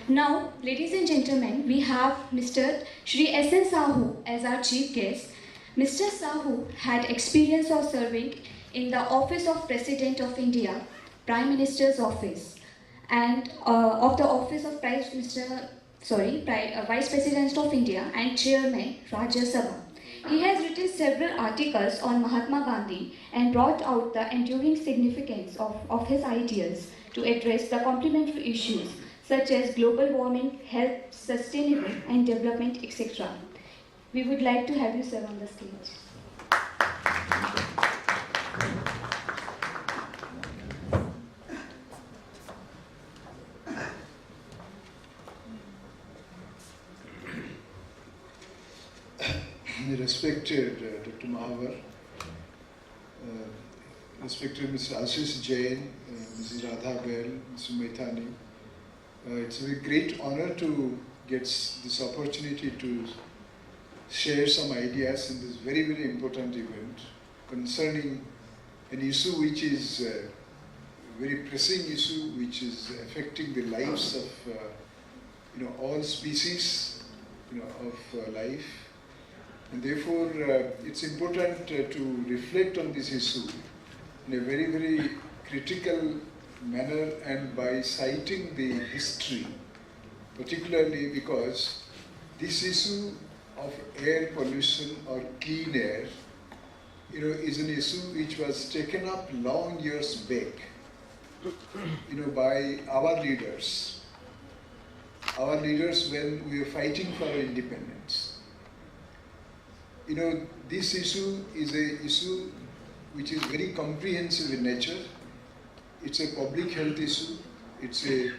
Now, ladies and gentlemen, we have Mr. Shri Sahu as our chief guest. Mr. Sahu had experience of serving in the Office of President of India, Prime Minister's Office, and of the Office of Vice President of India and Chairman, Rajya Sabha. He has written several articles on Mahatma Gandhi and brought out the enduring significance of his ideas to address the complementary issues such as global warming, health, sustainable and development, etc. We would like to have you, sir, on the stage. Respected Dr. Mahavar, respected Mr. Ashish Jain, Mrs. Radha Bell, Mr. Maithani, it's a great honor to get this opportunity to share some ideas in this very, very important event concerning an issue which is a very pressing issue, which is affecting the lives of all species of life. And therefore, it's important to reflect on this issue in a very, very critical manner and by citing the history, particularly because this issue of air pollution or clean air, is an issue which was taken up long years back, by our leaders when we were fighting for our independence. This issue is an issue which is very comprehensive in nature. It's a public health issue, it's a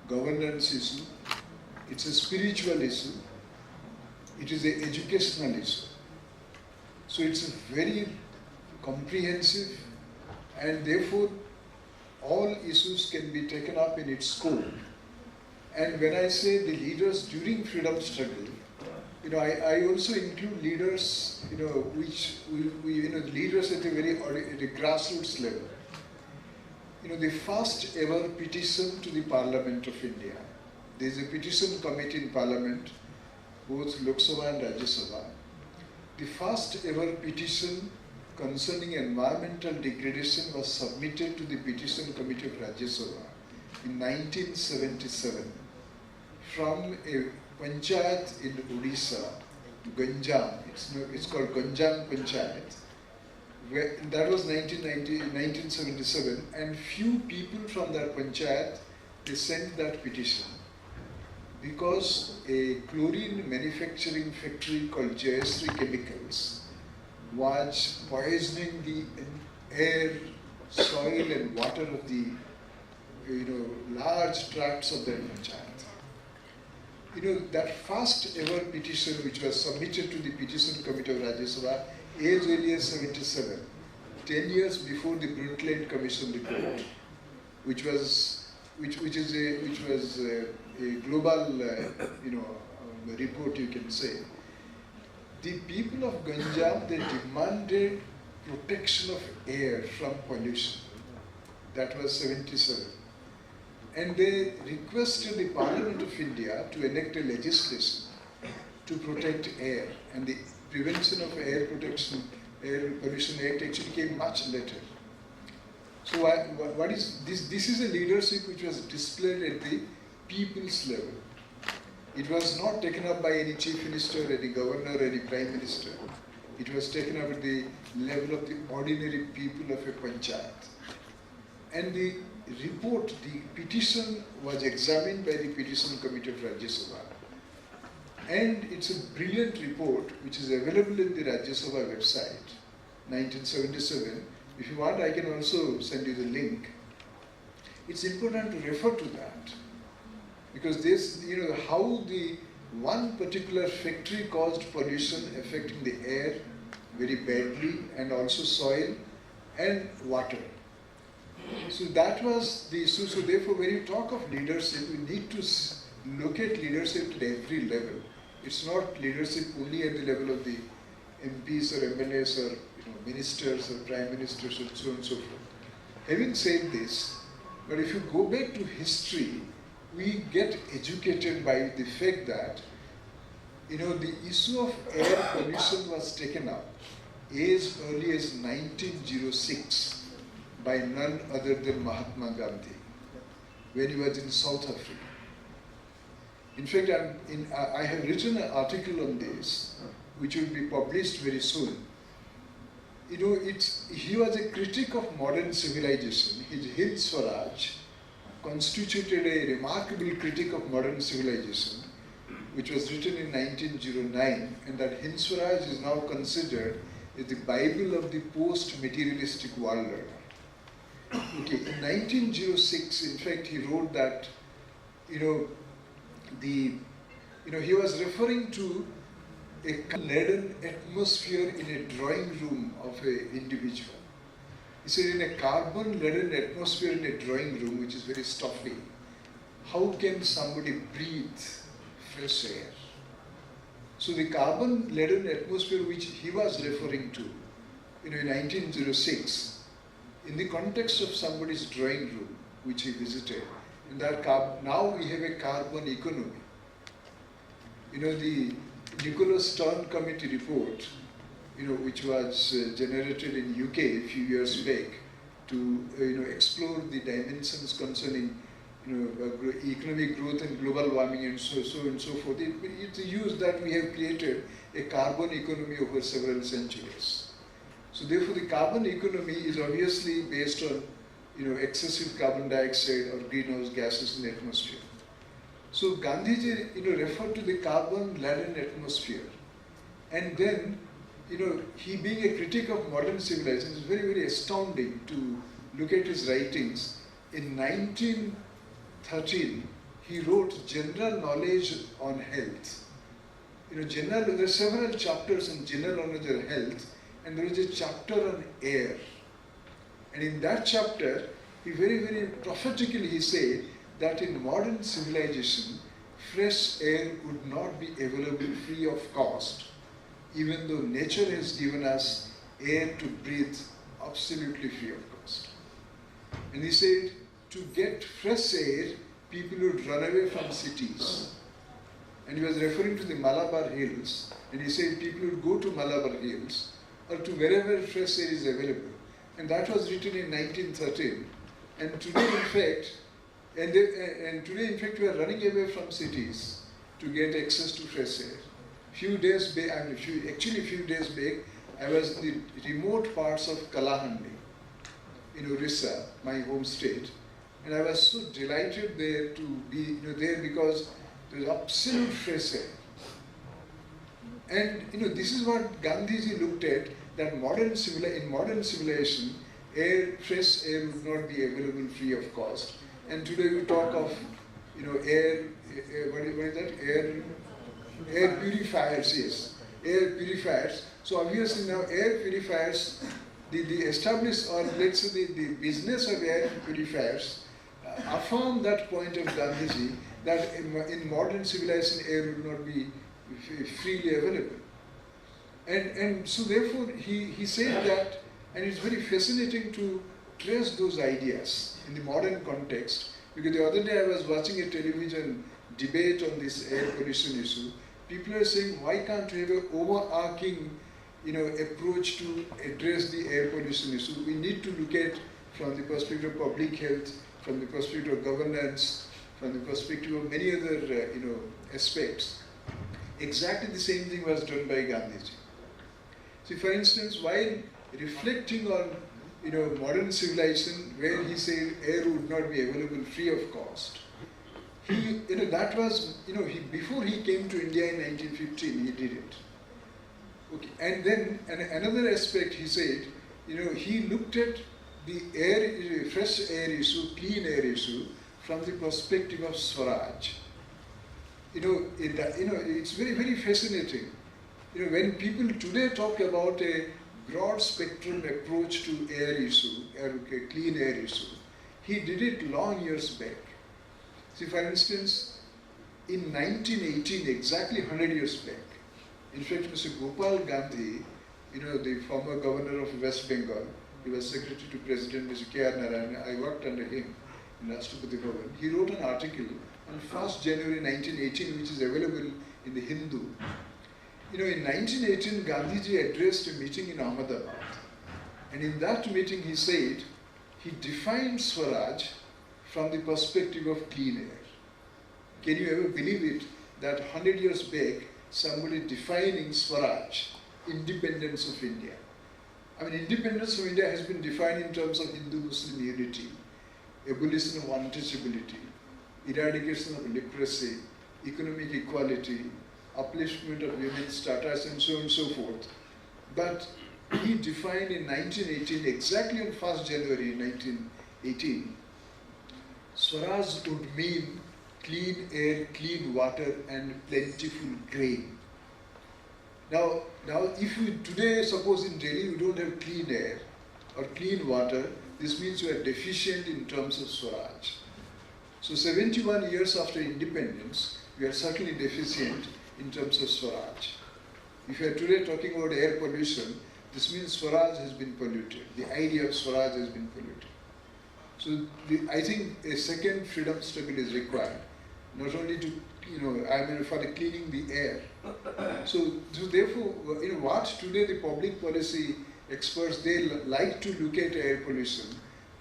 governance issue, it's a spiritual issue, it is an educational issue. So it's a very comprehensive, and therefore all issues can be taken up in its scope. And when I say the leaders during freedom struggle, I also include leaders, which leaders at a grassroots level. The first ever petition to the Parliament of India. There is a petition committee in Parliament, both Lok Sabha and Rajya Sabha. The first ever petition concerning environmental degradation was submitted to the petition committee of Rajya Sabha in 1977 from a Panchayat in Odisha, Ganjam. It's called Ganjam Panchayat. That was 1977, and few people from that Panchayat, they sent that petition because a chlorine manufacturing factory called Shri Chemicals was poisoning the air, soil and water of the large tracts of that Panchayat. That first ever petition which was submitted to the petition committee of Rajya Sabha, as early as 77, 10 years before the Brundtland Commission report, which was a global report, you can say. The people of Ganjam, they demanded protection of air from pollution. That was 77. And they requested the Parliament of India to enact a legislation to protect air. And the Prevention of Air Pollution Act actually came much later. So what is this? This is a leadership which was displayed at the people's level. It was not taken up by any chief minister, any governor, any prime minister. It was taken up at the level of the ordinary people of a panchayat. And the report, the petition was examined by the petition committee of Rajya Sabha. And it's a brilliant report which is available in the Rajya Sabha website, 1977. If you want, I can also send you the link. It's important to refer to that because this, how the one particular factory caused pollution affecting the air very badly and also soil and water. So that was the issue. So therefore, when you talk of leadership, we need to look at leadership at every level. It's not leadership only at the level of the MPs or MLAs or ministers or prime ministers and so on and so forth. Having said this, but if you go back to history, we get educated by the fact that, the issue of air pollution was taken up as early as 1906 by none other than Mahatma Gandhi when he was in South Africa. In fact, I have written an article on this, which will be published very soon. He was a critic of modern civilization. His Hind Swaraj constituted a remarkable critic of modern civilization, which was written in 1909, and that Hind Swaraj is now considered as the Bible of the post-materialistic world order. Okay, in 1906, in fact, he wrote that, he was referring to a leaden atmosphere in a drawing room of an individual. He said, in a carbon-laden atmosphere in a drawing room, which is very stuffy, how can somebody breathe fresh air? So the carbon-laden atmosphere which he was referring to, in 1906, in the context of somebody's drawing room, which he visited, in that now we have a carbon economy. The Nicholas Stern Committee report, which was generated in UK a few years back to explore the dimensions concerning economic growth and global warming and so and so forth. It's used that we have created a carbon economy over several centuries. So therefore, the carbon economy is obviously based on excessive carbon dioxide or greenhouse gases in the atmosphere. So Gandhiji referred to the carbon-laden atmosphere, and then he being a critic of modern civilization, is very, very astounding to look at his writings. In 1913, he wrote General Knowledge on Health. there are several chapters on general knowledge on health, and there is a chapter on air. And in that chapter, he very, very prophetically he said that in modern civilization, fresh air would not be available free of cost, even though nature has given us air to breathe absolutely free of cost. And he said, to get fresh air, people would run away from cities. And he was referring to the Malabar Hills, and he said people would go to Malabar Hills or to wherever fresh air is available. And that was written in 1913. And today, in fact, today, in fact, we are running away from cities to get access to fresh air. Few days back, a few days back, I was in the remote parts of Kalahandi, in Orissa, my home state, and I was so delighted there to be there because there was absolute fresh air. And this is what Gandhiji looked at, that in modern civilization, fresh air would not be available free of cost. And today we talk of air purifiers, yes, air purifiers. So obviously now air purifiers, the established, or let's say the business of air purifiers affirm that point of Gandhiji, that in modern civilization air would not be freely available. And so therefore he said that, and it's very fascinating to trace those ideas in the modern context, because the other day I was watching a television debate on this air pollution issue. People are saying, why can't we have an overarching approach to address the air pollution issue? We need to look at from the perspective of public health, from the perspective of governance, from the perspective of many other aspects. Exactly the same thing was done by Gandhiji. See, for instance, while reflecting on modern civilization, where he said air would not be available free of cost, he that was before he came to India in 1915, he did it. Okay, and then another aspect he said, he looked at the fresh air issue, clean air issue, from the perspective of Swaraj. It's very, very fascinating. When people today talk about a broad spectrum approach to air issue, clean air issue, he did it long years back. See, for instance, in 1918, exactly 100 years back, in fact, Mr. Gopal Gandhi, the former governor of West Bengal, he was secretary to President Mr. K.R. Narayan, I worked under him in Rashtrapati Bhavan. He wrote an article on 1st January 1918, which is available in the Hindu. In 1918, Gandhiji addressed a meeting in Ahmedabad. And in that meeting, he said, he defined Swaraj from the perspective of clean air. Can you ever believe it that 100 years back, somebody defining Swaraj, independence of India? I mean, independence of India has been defined in terms of Hindu-Muslim unity, abolition of untouchability, eradication of leprosy, economic equality, upliftment of women's status, and so on and so forth. But he defined in 1918, exactly on 1st January 1918, Swaraj would mean clean air, clean water, and plentiful grain. Now if you today, suppose in Delhi, you don't have clean air or clean water, this means you are deficient in terms of Swaraj. So 71 years after independence, we are certainly deficient in terms of Swaraj. If you are today talking about air pollution, this means Swaraj has been polluted. The idea of Swaraj has been polluted. So I think a second freedom struggle is required, not only to, for the cleaning the air. So therefore, what today the public policy experts, they like to look at air pollution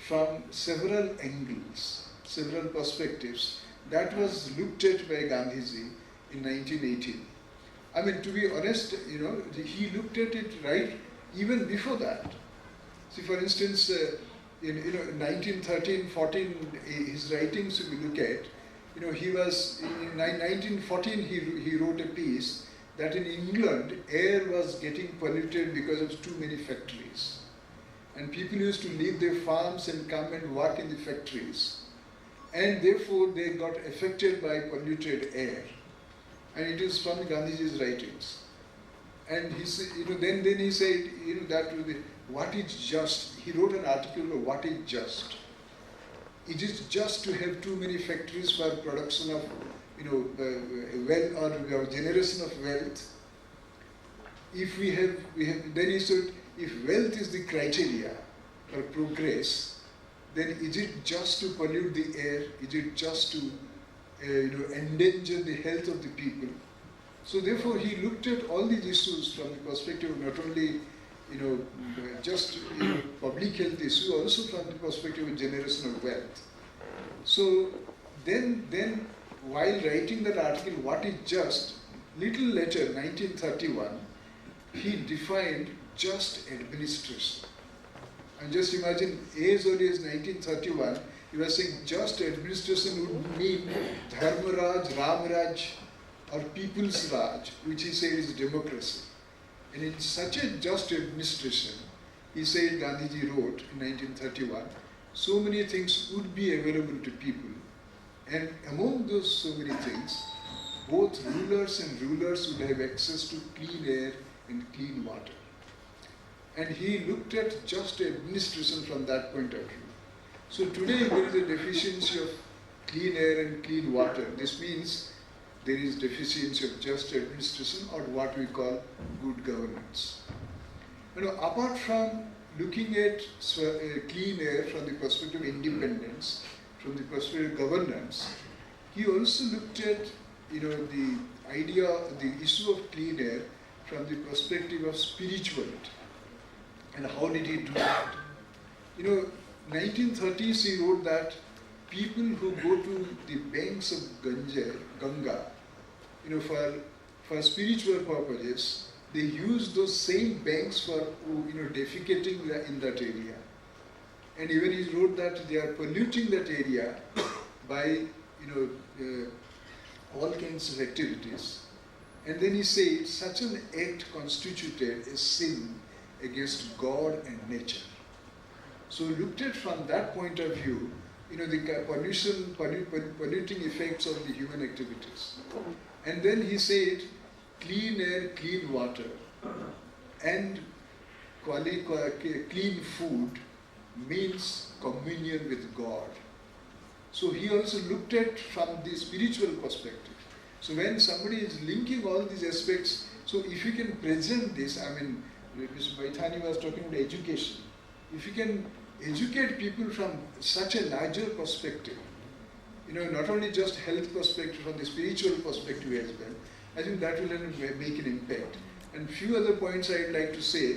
from several angles, several perspectives. That was looked at by Gandhiji in 1918. I mean, to be honest, he looked at it right even before that. See, for instance, in 1913, 14, his writings, if you look at, he was, in 1914, he wrote a piece that in England, air was getting polluted because of too many factories. And people used to leave their farms and come and work in the factories. And therefore, they got affected by polluted air. And it is from Gandhiji's writings. And he said, then he said, that what is just? He wrote an article about what is just. It is just to have too many factories for production of, wealth or generation of wealth. If we have, then he said, if wealth is the criteria for progress, then is it just to pollute the air? Is it just to, endanger the health of the people? So therefore, he looked at all these issues from the perspective of not only, just public health issue, also from the perspective of generation of wealth. So then while writing that article, what is just, little later, 1931, he defined just administration. And just imagine, as early as 1931, he was saying just administration would mean Dharmaraj, Ramaraj, or People's Raj, which he said is democracy. And in such a just administration, he said, Gandhiji wrote in 1931, so many things would be available to people. And among those so many things, both rulers and rulers would have access to clean air and clean water. And he looked at just administration from that point of view. So today there is a deficiency of clean air and clean water. This means there is deficiency of just administration, or what we call good governance. Apart from looking at clean air from the perspective of independence, from the perspective of governance, he also looked at the idea, the issue of clean air from the perspective of spirituality. And how did he do that? 1930s he wrote that people who go to the banks of Ganga, for spiritual purposes, they use those same banks for defecating in that area. And even he wrote that they are polluting that area by all kinds of activities. And then he said such an act constituted a sin against God and nature. So looked at from that point of view, the polluting effects of the human activities. And then he said, clean air, clean water, and clean food means communion with God. So he also looked at from the spiritual perspective. So when somebody is linking all these aspects, so if you can present this, Mr. Baithani was talking about education. If you can educate people from such a larger perspective, not only just health perspective, from the spiritual perspective as well. I think that will make an impact. And few other points I'd like to say.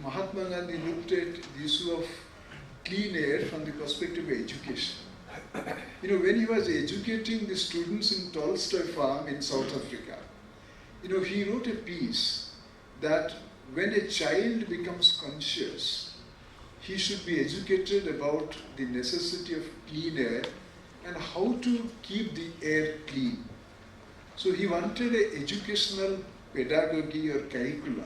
Mahatma Gandhi looked at the issue of clean air from the perspective of education. When he was educating the students in Tolstoy farm in South Africa, he wrote a piece that when a child becomes conscious, he should be educated about the necessity of clean air and how to keep the air clean. So he wanted an educational pedagogy or curricula,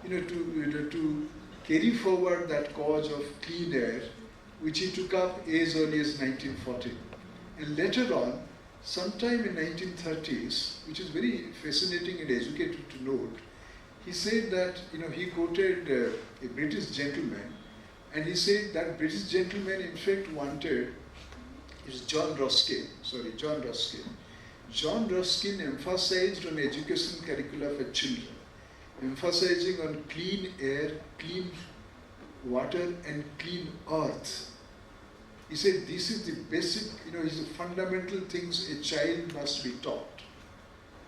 to carry forward that cause of clean air, which he took up as early as 1940. And later on, sometime in 1930s, which is very fascinating and educative to note, he said that, he quoted a British gentleman, and he said that British gentleman in fact wanted, is John Ruskin. John Ruskin emphasized on education curricula for children, emphasizing on clean air, clean water and clean earth. He said this is the basic, is the fundamental things a child must be taught.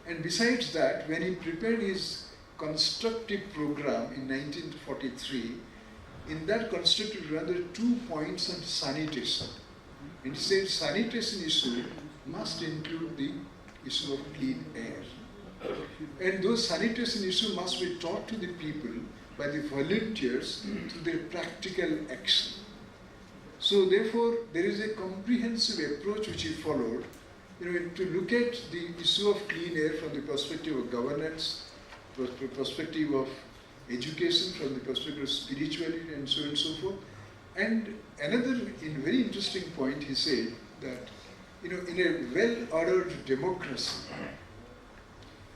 And besides that, when he prepared his constructive program in 1943, in that constructive program there are 2 points on sanitation. And he said sanitation issue must include the issue of clean air. And those sanitation issues must be taught to the people by the volunteers through their practical action. So therefore, there is a comprehensive approach which he followed, to look at the issue of clean air from the perspective of governance, perspective of education, from the perspective of spirituality, and so on and so forth. And another very interesting point, he said that, in a well-ordered democracy,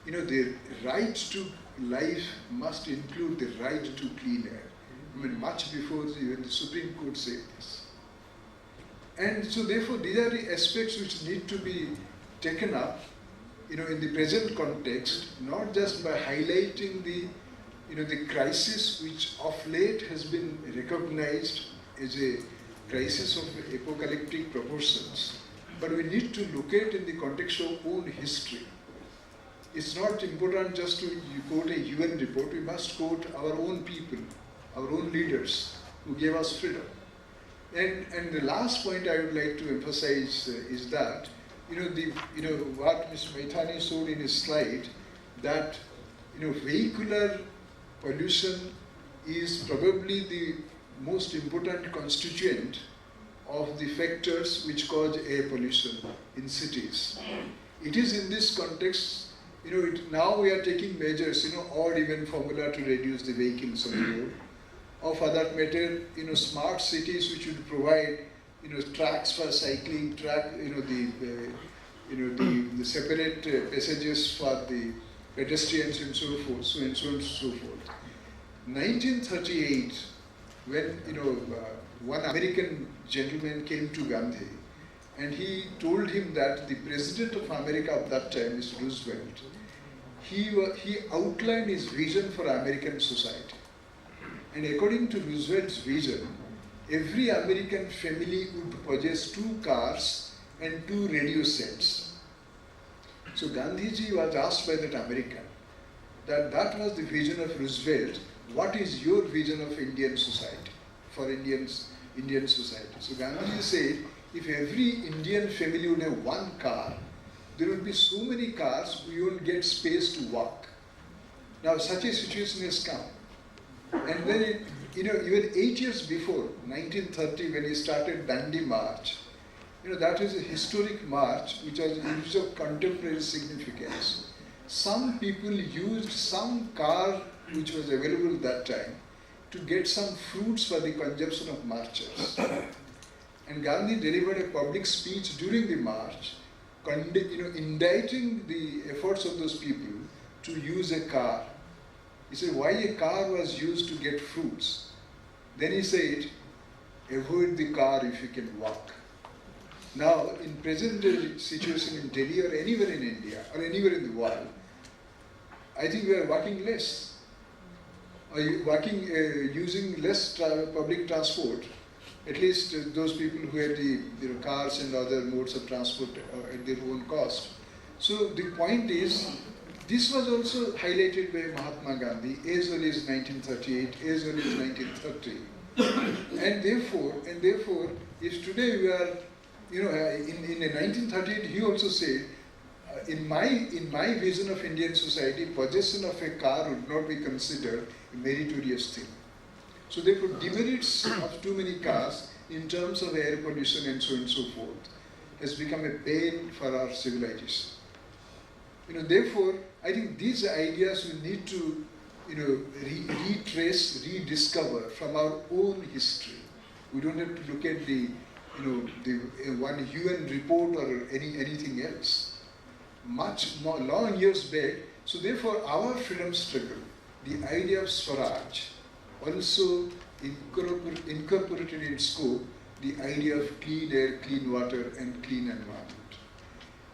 the right to life must include the right to clean air. Much before even the Supreme Court said this. And so therefore, these are the aspects which need to be taken up, in the present context, not just by highlighting the, the crisis which of late has been recognized as a crisis of apocalyptic proportions, but we need to look at in the context of own history. It's not important just to quote a UN report, we must quote our own people, our own leaders who gave us freedom. And the last point I would like to emphasize is that, what Mr. Maithani showed in his slide, that, vehicular pollution is probably the most important constituent of the factors which cause air pollution in cities. It is in this context, now we are taking measures, odd even formula to reduce the vehicles on the road. Or for that matter, smart cities which would provide, tracks for cycling, the separate passages for the pedestrians and so forth, so and so and so forth. 1938, when one American gentleman came to Gandhi, and he told him that the President of America of that time, Mr. Roosevelt, he outlined his vision for American society. And according to Roosevelt's vision, every American family would possess 2 cars and 2 radio sets. So Gandhiji was asked by that American that was the vision of Roosevelt. What is your vision of Indian society, for Indian society? So Gandhiji said, if every Indian family would have 1 car, there would be so many cars we won't get space to walk. Now such a situation has come. And then, even 8 years before, 1930, when he started Dandi March, that is a historic march which was of contemporary significance. Some people used some car which was available that time to get some fruits for the consumption of marchers. And Gandhi delivered a public speech during the march, indicting the efforts of those people to use a car. He said, why a car was used to get fruits? Then he said, avoid the car if you can walk. Now, in present situation in Delhi or anywhere in India or anywhere in the world, I think we are walking less, or using less public transport at least those people who had the cars and other modes of transport at their own cost. So the point is, this was also highlighted by Mahatma Gandhi as early as 1938, as early as 1930. And therefore, if today we are, in 1938, he also said, in my vision of Indian society, possession of a car would not be considered a meritorious thing. So therefore, demerits of too many cars in terms of air pollution and so on and so forth has become a pain for our civilization. Therefore, I think these ideas we need to, retrace, rediscover from our own history. We don't have to look at the one UN report or anything else. Much more long years back. So therefore, our freedom struggle, the idea of Swaraj, also incorporated in scope the idea of clean air, clean water, and clean environment.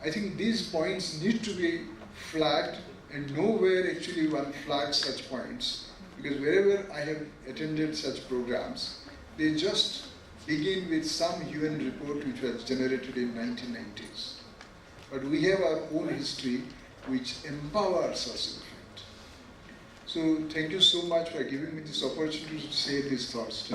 I think these points need to be flagged, and nowhere actually one flags such points, because wherever I have attended such programs, they just begin with some UN report which was generated in 1990s. But we have our own history which empowers us in fact. So thank you so much for giving me this opportunity to say these thoughts.